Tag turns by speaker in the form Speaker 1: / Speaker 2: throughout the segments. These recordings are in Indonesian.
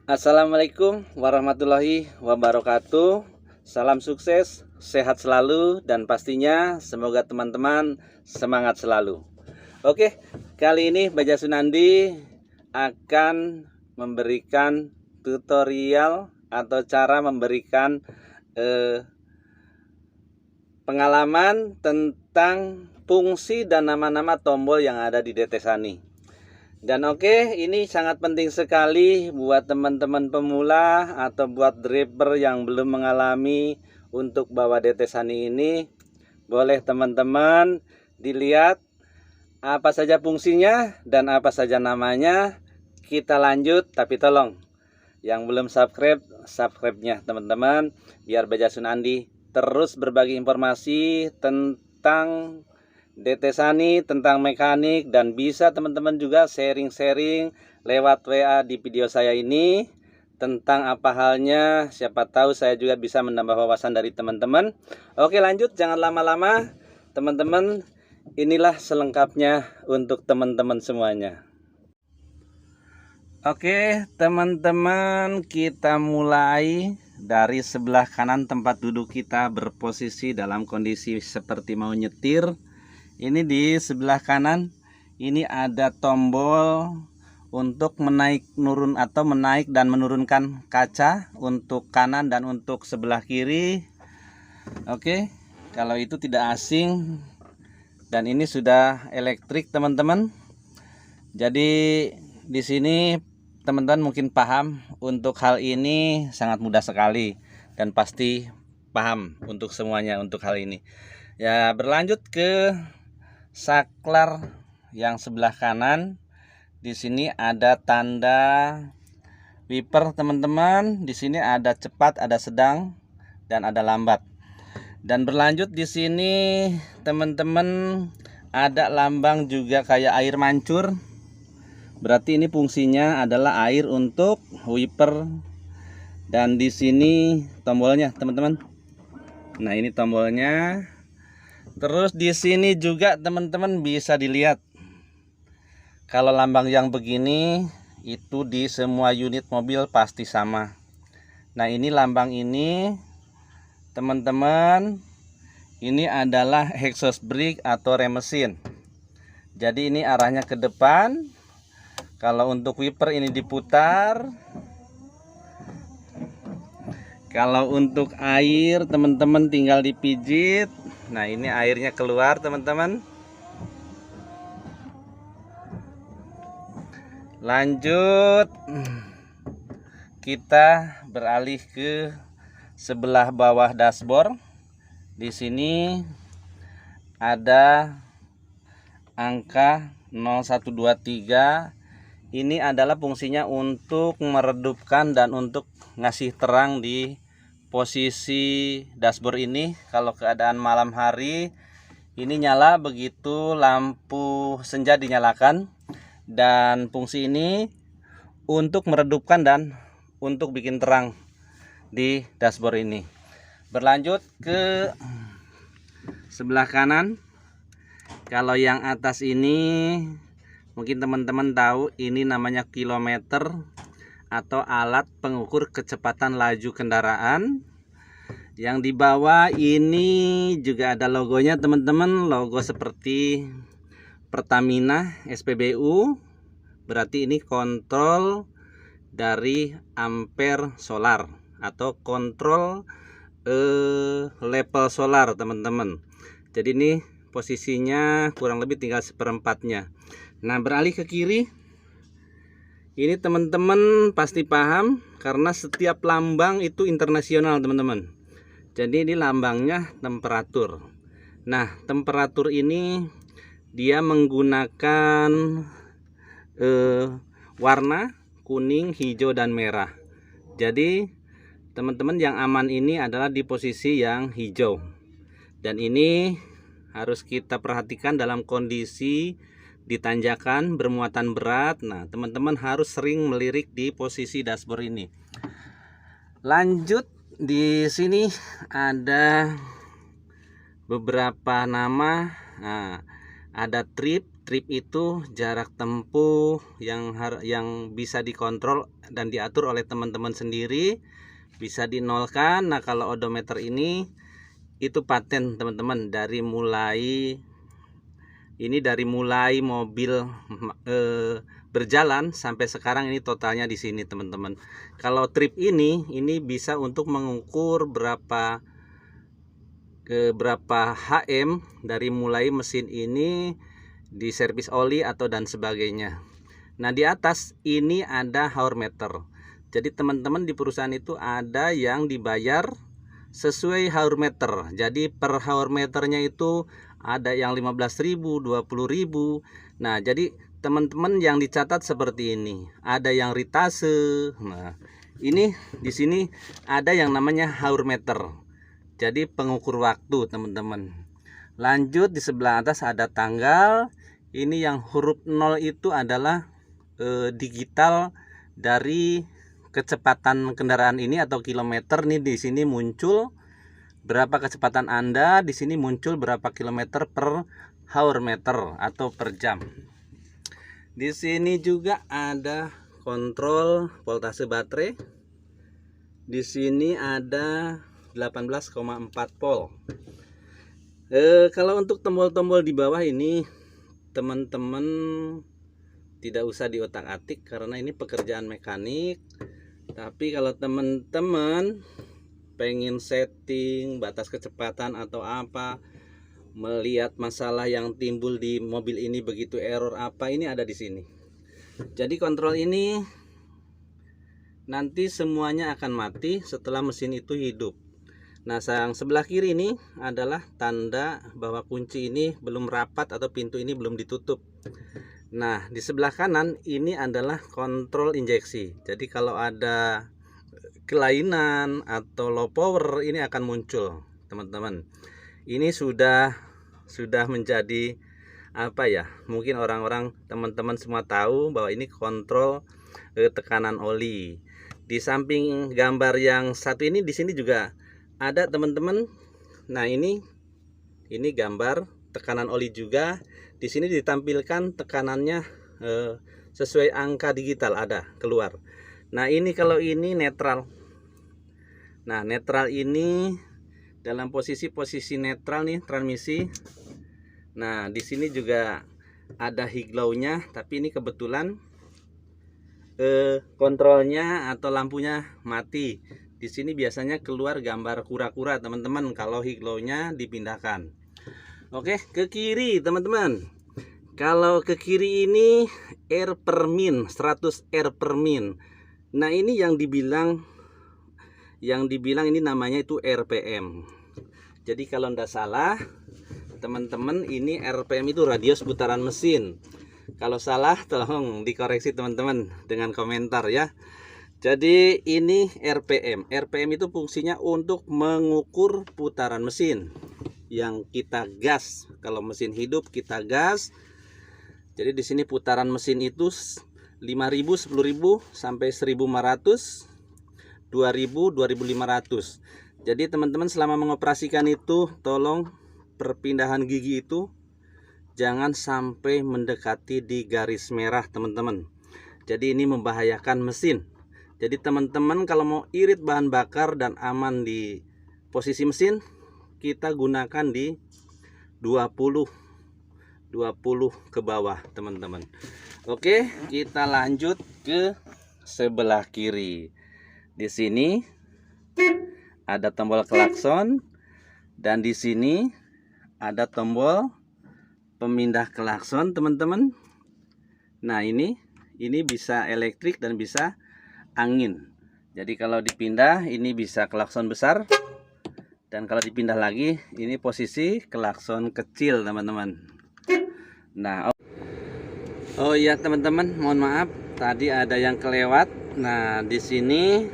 Speaker 1: Assalamualaikum warahmatullahi wabarakatuh. Salam sukses, sehat selalu, dan pastinya semoga teman-teman semangat selalu. Oke, kali ini Baja Sunandi akan memberikan tutorial atau cara memberikan pengalaman tentang fungsi dan nama-nama tombol yang ada di DT-Sani. Dan oke, ini sangat penting sekali buat teman-teman pemula atau buat driver yang belum mengalami untuk bawa DT-Sani ini. Boleh teman-teman dilihat apa saja fungsinya dan apa saja namanya. Kita lanjut, tapi tolong yang belum subscribe, subscribe-nya teman-teman, biar Baja Sunandi terus berbagi informasi tentang DT-Sani, tentang mekanik, dan bisa teman-teman juga sharing-sharing lewat WA di video saya ini tentang apa halnya. Siapa tahu saya juga bisa menambah wawasan dari teman-teman. Oke, lanjut, jangan lama-lama teman-teman. Inilah selengkapnya untuk teman-teman semuanya. Oke teman-teman, kita mulai dari sebelah kanan tempat duduk kita berposisi dalam kondisi seperti mau nyetir. Ini di sebelah kanan, ini ada tombol untuk menaik nurun atau menaik dan menurunkan kaca untuk kanan dan untuk sebelah kiri. Oke, kalau itu tidak asing, dan ini sudah elektrik teman-teman. Jadi di sini teman-teman mungkin paham untuk hal ini, sangat mudah sekali dan pasti paham untuk semuanya untuk hal ini. Ya, berlanjut ke saklar yang sebelah kanan. Di sini ada tanda wiper teman-teman. Di sini ada cepat, ada sedang, dan ada lambat. Dan berlanjut di sini teman-teman ada lambang juga kayak air mancur. Berarti ini fungsinya adalah air untuk wiper. Dan di sini tombolnya teman-teman. Nah, ini tombolnya. Terus di sini juga teman-teman bisa dilihat kalau lambang yang begini itu di semua unit mobil pasti sama. Nah, ini lambang ini teman-teman, ini adalah exhaust brake atau rem mesin. Jadi ini arahnya ke depan. Kalau untuk wiper ini diputar. Kalau untuk air teman-teman tinggal dipijit. Nah, ini airnya keluar teman-teman. Lanjut, kita beralih ke sebelah bawah dashboard. Di sini ada angka 0123. Ini adalah fungsinya untuk meredupkan dan untuk ngasih terang di posisi dashboard ini. Kalau keadaan malam hari ini nyala, begitu lampu senja dinyalakan. Dan fungsi ini untuk meredupkan dan untuk bikin terang di dashboard ini. Berlanjut ke sebelah kanan. Kalau yang atas ini mungkin teman-teman tahu, ini namanya kilometer atau alat pengukur kecepatan laju kendaraan. Yang di bawah ini juga ada logonya teman-teman, logo seperti Pertamina SPBU. Berarti ini kontrol dari ampere solar atau kontrol level solar teman-teman. Jadi ini posisinya kurang lebih tinggal seperempatnya. Nah, beralih ke kiri. Ini teman-teman pasti paham karena setiap lambang itu internasional teman-teman. Jadi ini lambangnya temperatur. Nah, temperatur ini dia menggunakan warna kuning, hijau, dan merah. Jadi teman-teman yang aman ini adalah di posisi yang hijau. Dan ini harus kita perhatikan dalam kondisi di tanjakan bermuatan berat. Nah, teman-teman harus sering melirik di posisi dashboard ini. Lanjut, di sini ada beberapa nama. Nah, ada trip itu jarak tempuh yang bisa dikontrol dan diatur oleh teman-teman sendiri, bisa dinolkan. Nah, kalau odometer ini itu paten teman-teman, dari mulai mobil berjalan sampai sekarang, ini totalnya di sini teman-teman. Kalau trip ini bisa untuk mengukur berapa HM dari mulai mesin ini di servis oli atau dan sebagainya. Nah, di atas ini ada hour meter. Jadi teman-teman di perusahaan itu ada yang dibayar sesuai hour meter. Jadi per hour meternya itu ada yang 15.000, 20.000. Nah, jadi teman-teman yang dicatat seperti ini. Ada yang ritase. Nah, ini di sini ada yang namanya hour meter. Jadi pengukur waktu teman-teman. Lanjut, di sebelah atas ada tanggal. Ini yang huruf 0 itu adalah digital dari kecepatan kendaraan ini atau kilometer. Nih di sini muncul berapa kecepatan Anda, di sini muncul berapa kilometer per hour meter atau per jam. Di sini juga ada kontrol voltase baterai. Di sini ada 18,4 volt. Kalau untuk tombol-tombol di bawah ini teman-teman tidak usah diotak-atik karena ini pekerjaan mekanik. Tapi kalau teman-teman pengen setting batas kecepatan atau apa, melihat masalah yang timbul di mobil ini begitu error apa, ini ada di sini. Jadi kontrol ini nanti semuanya akan mati setelah mesin itu hidup. Nah, yang sebelah kiri ini adalah tanda bahwa kunci ini belum rapat atau pintu ini belum ditutup. Nah, di sebelah kanan ini adalah kontrol injeksi. Jadi kalau ada kelainan atau low power ini akan muncul, teman-teman. Ini sudah menjadi apa ya? Mungkin orang-orang teman-teman semua tahu bahwa ini kontrol tekanan oli. Di samping gambar yang satu ini di sini juga ada teman-teman. Nah, ini gambar tekanan oli juga. Di sini ditampilkan tekanannya sesuai angka digital ada keluar. Nah, ini kalau ini netral. Nah, netral ini dalam posisi netral nih transmisi. Nah, di sini juga ada higlow-nya, tapi ini kebetulan kontrolnya atau lampunya mati. Di sini biasanya keluar gambar kura-kura teman-teman kalau higlow-nya dipindahkan. Oke, ke kiri teman-teman. Kalau ke kiri ini R per min, 100 R per min. Nah, ini yang dibilang ini namanya itu RPM. Jadi kalau tidak salah teman-teman, ini RPM itu radius putaran mesin. Kalau salah tolong dikoreksi teman-teman dengan komentar ya. Jadi ini RPM. RPM itu fungsinya untuk mengukur putaran mesin yang kita gas. Kalau mesin hidup kita gas. Jadi di sini putaran mesin itu 5.000, 10.000 sampai 1.500, 2.000, 2.500. Jadi teman-teman selama mengoperasikan itu tolong perpindahan gigi itu jangan sampai mendekati di garis merah teman-teman. Jadi ini membahayakan mesin. Jadi teman-teman kalau mau irit bahan bakar dan aman di posisi mesin, kita gunakan di 20 ke bawah teman-teman. Oke, kita lanjut ke sebelah kiri. Di sini ada tombol klakson dan di sini ada tombol pemindah klakson teman-teman. Nah, ini bisa elektrik dan bisa angin. Jadi kalau dipindah ini bisa klakson besar, dan kalau dipindah lagi ini posisi klakson kecil teman-teman. Nah, oh iya teman-teman, mohon maaf tadi ada yang kelewat. Nah, di sini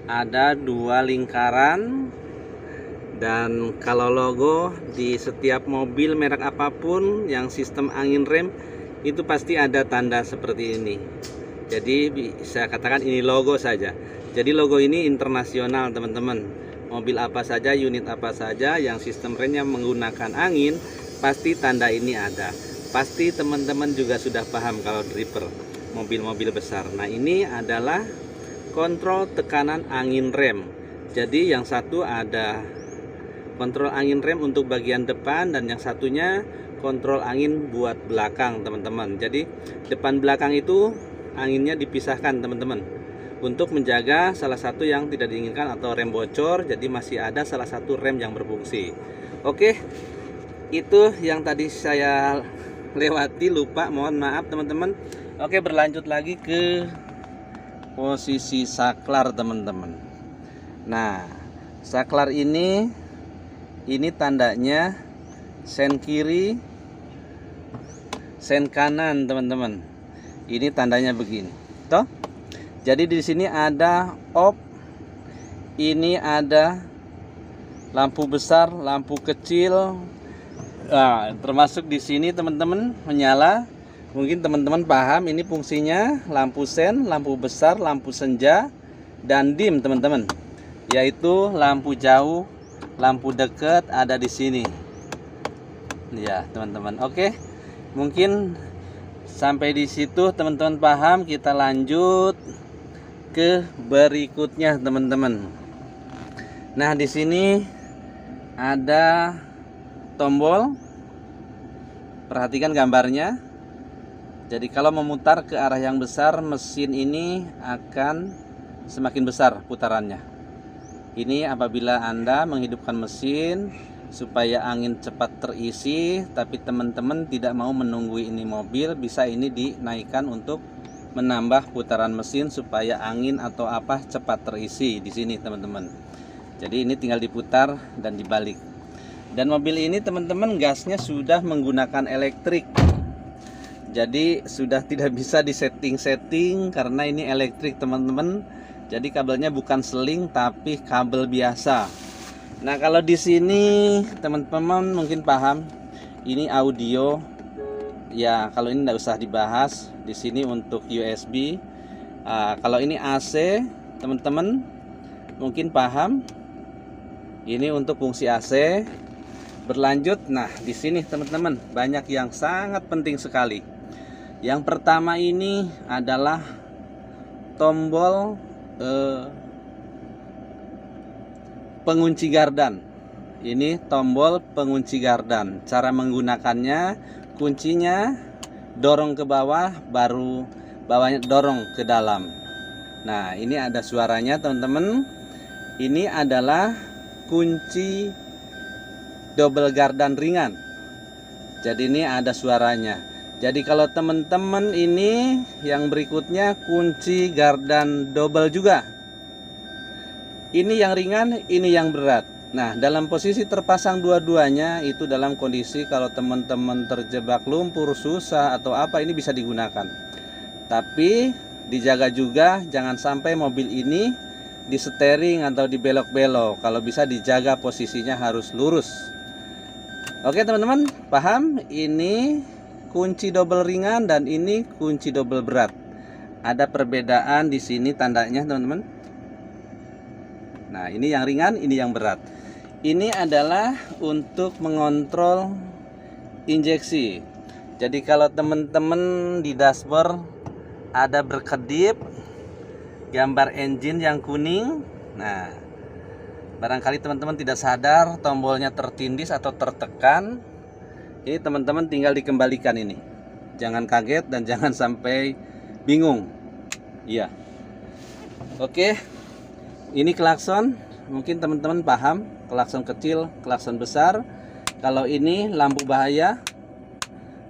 Speaker 1: ada 2 lingkaran, dan kalau logo di setiap mobil merek apapun yang sistem angin rem itu pasti ada tanda seperti ini. Jadi saya katakan ini logo saja. Jadi logo ini internasional teman-teman. mobil apa saja, unit apa saja yang sistem remnya menggunakan angin, pasti tanda ini ada. Pasti teman-teman juga sudah paham kalau driver mobil-mobil besar. Nah, ini adalah kontrol tekanan angin rem. Jadi yang satu ada kontrol angin rem untuk bagian depan, dan yang satunya kontrol angin buat belakang, teman-teman. Jadi depan belakang itu anginnya dipisahkan, teman-teman, untuk menjaga salah satu yang tidak diinginkan atau rem bocor. Jadi masih ada salah satu rem yang berfungsi. Oke, itu yang tadi saya lewati, lupa, mohon maaf teman-teman. Oke, berlanjut lagi ke posisi saklar, teman-teman. Nah, saklar ini tandanya sen kiri, sen kanan, teman-teman. Ini tandanya begini, toh. Jadi di sini ada off, ini ada lampu besar, lampu kecil. Nah, termasuk di sini teman-teman menyala. Mungkin teman-teman paham ini fungsinya lampu sen, lampu besar, lampu senja, dan dim, teman-teman. Yaitu lampu jauh, lampu dekat ada di sini. Ya, teman-teman. Oke. Mungkin sampai di situ teman-teman paham. Kita lanjut ke berikutnya, teman-teman. Nah, di sini ada tombol. Perhatikan gambarnya. Jadi kalau memutar ke arah yang besar, mesin ini akan semakin besar putarannya. Ini apabila Anda menghidupkan mesin supaya angin cepat terisi, tapi teman-teman tidak mau menunggu ini mobil, bisa ini dinaikkan untuk menambah putaran mesin supaya angin atau apa cepat terisi di sini, teman-teman. Jadi ini tinggal diputar dan dibalik. Dan mobil ini teman-teman gasnya sudah menggunakan elektrik. Jadi sudah tidak bisa disetting-setting karena ini elektrik, teman-teman. Jadi kabelnya bukan seling tapi kabel biasa. Nah, kalau di sini teman-teman mungkin paham, ini audio. Ya, kalau ini tidak usah dibahas. Di sini untuk USB. Kalau ini AC, teman-teman mungkin paham. Ini untuk fungsi AC. Berlanjut, nah di sini teman-teman banyak yang sangat penting sekali. Yang pertama ini adalah tombol pengunci gardan. Ini tombol pengunci gardan. Cara menggunakannya, kuncinya dorong ke bawah, baru bawahnya dorong ke dalam. Nah, ini ada suaranya, teman-teman. Ini adalah kunci double gardan ringan. Jadi ini ada suaranya. Jadi kalau teman-teman ini yang berikutnya kunci gardan double juga. Ini yang ringan, ini yang berat. Nah, dalam posisi terpasang dua-duanya itu dalam kondisi kalau teman-teman terjebak lumpur, susah atau apa, ini bisa digunakan. Tapi dijaga juga jangan sampai mobil ini disetering atau dibelok-belok. Kalau bisa dijaga posisinya harus lurus. Oke, teman-teman, paham? Ini kunci double ringan dan ini kunci double berat. Ada perbedaan di sini tandanya, teman-teman. Nah, ini yang ringan, ini yang berat. Ini adalah untuk mengontrol injeksi. Jadi kalau teman-teman di dashboard ada berkedip gambar engine yang kuning. Nah, barangkali teman-teman tidak sadar tombolnya tertindis atau tertekan. Ini teman-teman tinggal dikembalikan ini. Jangan kaget dan jangan sampai bingung. Iya. Oke. Ini klakson. Mungkin teman-teman paham. Klakson kecil, klakson besar. Kalau ini lampu bahaya.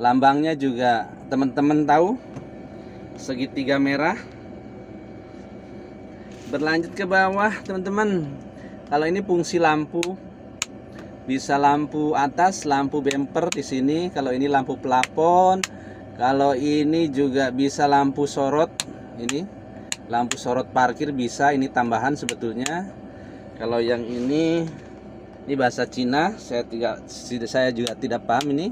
Speaker 1: Lambangnya juga teman-teman tahu. Segitiga merah. Berlanjut ke bawah, teman-teman. Kalau ini fungsi lampu. Bisa lampu atas, lampu bumper di sini. Kalau ini lampu plafon. Kalau ini juga bisa lampu sorot. Ini lampu sorot parkir bisa. Ini tambahan sebetulnya. Kalau yang ini bahasa Cina. Saya juga tidak paham ini.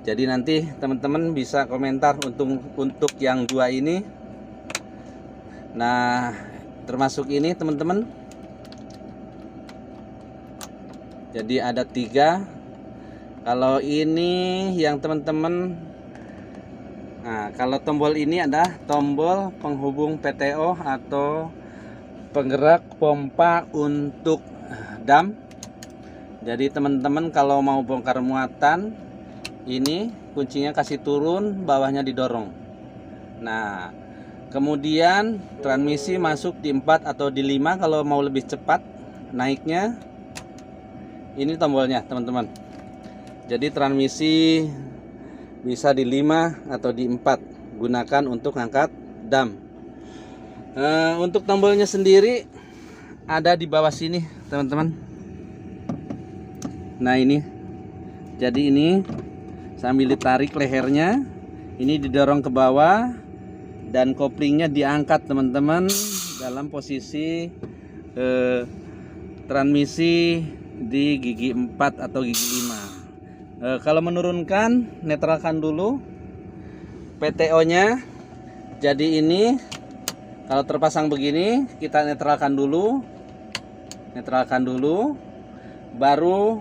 Speaker 1: Jadi nanti teman-teman bisa komentar untuk yang dua ini. Nah, termasuk ini teman-teman. Jadi ada 3. Kalau ini yang teman-teman, nah kalau tombol ini ada tombol penghubung PTO atau penggerak pompa untuk dam. Jadi teman-teman kalau mau bongkar muatan, ini kuncinya kasih turun, bawahnya didorong. Nah kemudian transmisi masuk di 4 atau di 5 kalau mau lebih cepat naiknya. Ini tombolnya teman-teman. Jadi transmisi bisa di 5 atau di 4, gunakan untuk ngangkat dam. Untuk tombolnya sendiri ada di bawah sini teman-teman. Nah ini, jadi ini sambil ditarik lehernya, ini didorong ke bawah dan koplingnya diangkat teman-teman dalam posisi transmisi di gigi 4 atau gigi 5. Kalau menurunkan, netralkan dulu PTO nya. Jadi ini kalau terpasang begini, kita netralkan dulu, baru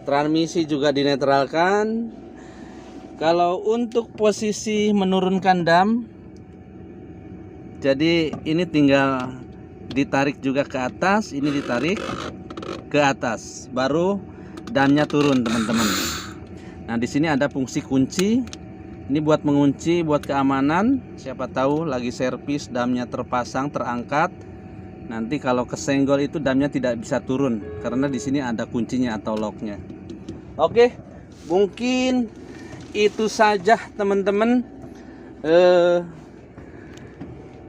Speaker 1: transmisi juga dinetralkan. Kalau untuk posisi menurunkan dam, jadi ini tinggal ditarik juga ke atas, ini ditarik ke atas, baru damnya turun teman-teman. Nah di sini ada fungsi kunci, ini buat mengunci, buat keamanan. Siapa tahu lagi servis damnya terpasang, terangkat, nanti kalau kesenggol itu damnya tidak bisa turun karena di sini ada kuncinya atau locknya. Oke, mungkin itu saja teman-teman,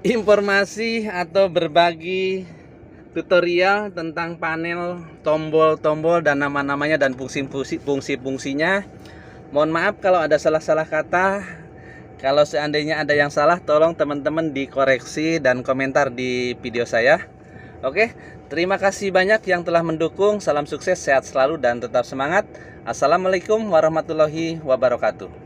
Speaker 1: informasi atau berbagi tutorial tentang panel, tombol-tombol dan nama-namanya dan fungsi-fungsinya. Mohon maaf kalau ada salah-salah kata. Kalau seandainya ada yang salah, tolong teman-teman dikoreksi dan komentar di video saya. Oke, terima kasih banyak yang telah mendukung. Salam sukses, sehat selalu dan tetap semangat. Assalamualaikum warahmatullahi wabarakatuh.